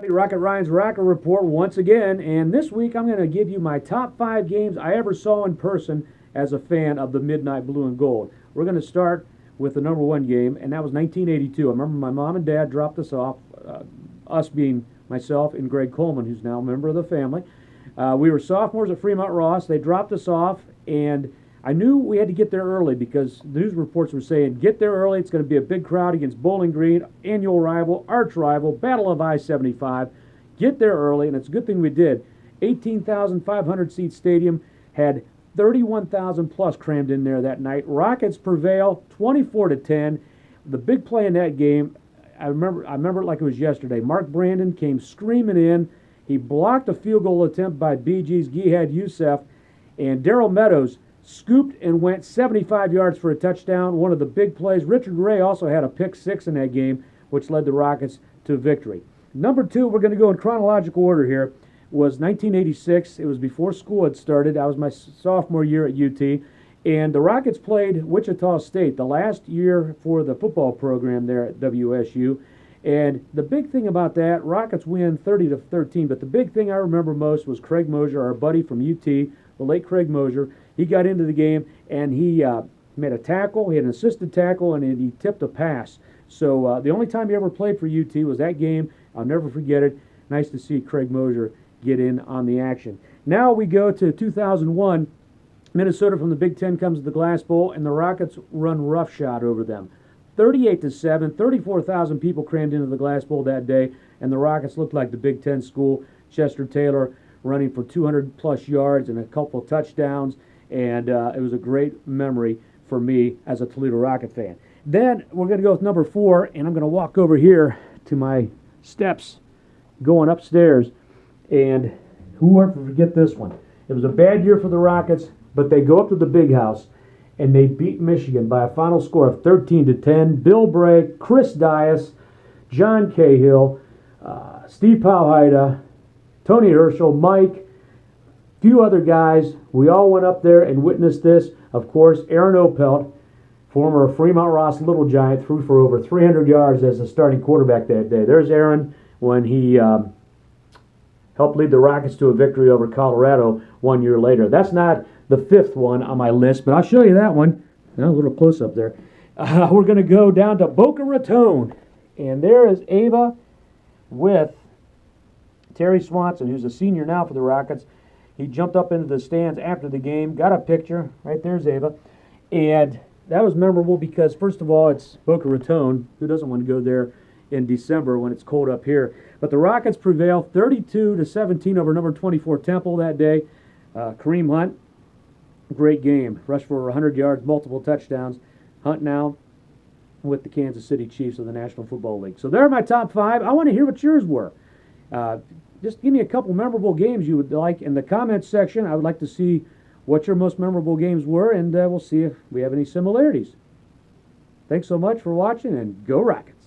Rocket Ryan's Rocket Report once again, and this week I'm going to give you my top 5 games I ever saw in person as a fan of the Midnight Blue and Gold. We're going to start with the number one game, and that was 1982. I remember my mom and dad dropped us off, us being myself and Greg Coleman, who's now a member of the family. We were sophomores at Fremont Ross. They dropped us off, and I knew we had to get there early because the news reports were saying, get there early, it's going to be a big crowd against Bowling Green, annual rival, arch rival, Battle of I-75. Get there early, and it's a good thing we did. 18,500 seat stadium had 31,000 plus crammed in there that night. Rockets prevail 24-10. The big play in that game, I remember it like it was yesterday. Mark Brandon came screaming in. He blocked a field goal attempt by BG's Gihad Youssef, and Darrell Meadows scooped and went 75 yards for a touchdown, one of the big plays. Richard Ray also had a pick six in that game, which led the Rockets to victory. Number two, we're going to go in chronological order here, was 1986. It was before school had started. I was my sophomore year at UT, and the Rockets played Wichita State, the last year for the football program there at WSU. And the big thing about that, Rockets win 30-13, but the big thing I remember most was Craig Mosier, our buddy from UT, the late Craig Mosier. He got into the game, and he made a tackle. He had an assisted tackle, and he tipped a pass. So the only time he ever played for UT was that game. I'll never forget it. Nice to see Craig Mosier get in on the action. Now we go to 2001. Minnesota from the Big Ten comes to the Glass Bowl, and the Rockets run roughshod over them. 38-7, 34,000 people crammed into the Glass Bowl that day, and the Rockets looked like the Big Ten school. Chester Taylor running for 200-plus yards and a couple of touchdowns, and it was a great memory for me as a Toledo Rocket fan. Then we're going to go with number 4, and I'm going to walk over here to my steps going upstairs, and who will ever forget this one? It was a bad year for the Rockets, but they go up to the Big House, and they beat Michigan by a final score of 13-10. Bill Bray, Chris Dias, John Cahill, Steve Powhida, Tony Herschel, Mike, few other guys. We all went up there and witnessed this. Of course, Aaron Opelt, former Fremont Ross Little Giant, threw for over 300 yards as the starting quarterback that day. There's Aaron when he helped lead the Rockets to a victory over Colorado 1 year later. That's not the 5th one on my list, but I'll show you that one. A little close up there. We're going to go down to Boca Raton, and there is Ava with Terry Swanson, who's a senior now for the Rockets. He jumped up into the stands after the game, got a picture. Right there's Ava. And that was memorable because, first of all, it's Boca Raton. Who doesn't want to go there in December when it's cold up here? But the Rockets prevail 32-17 over number 24 Temple that day. Kareem Hunt, great game. Rushed for 100 yards, multiple touchdowns. Hunt now with the Kansas City Chiefs of the National Football League. So there are my top 5. I want to hear what yours were. Just give me a couple memorable games you would like in the comments section. I would like to see what your most memorable games were, and we'll see if we have any similarities. Thanks so much for watching, and go Rockets!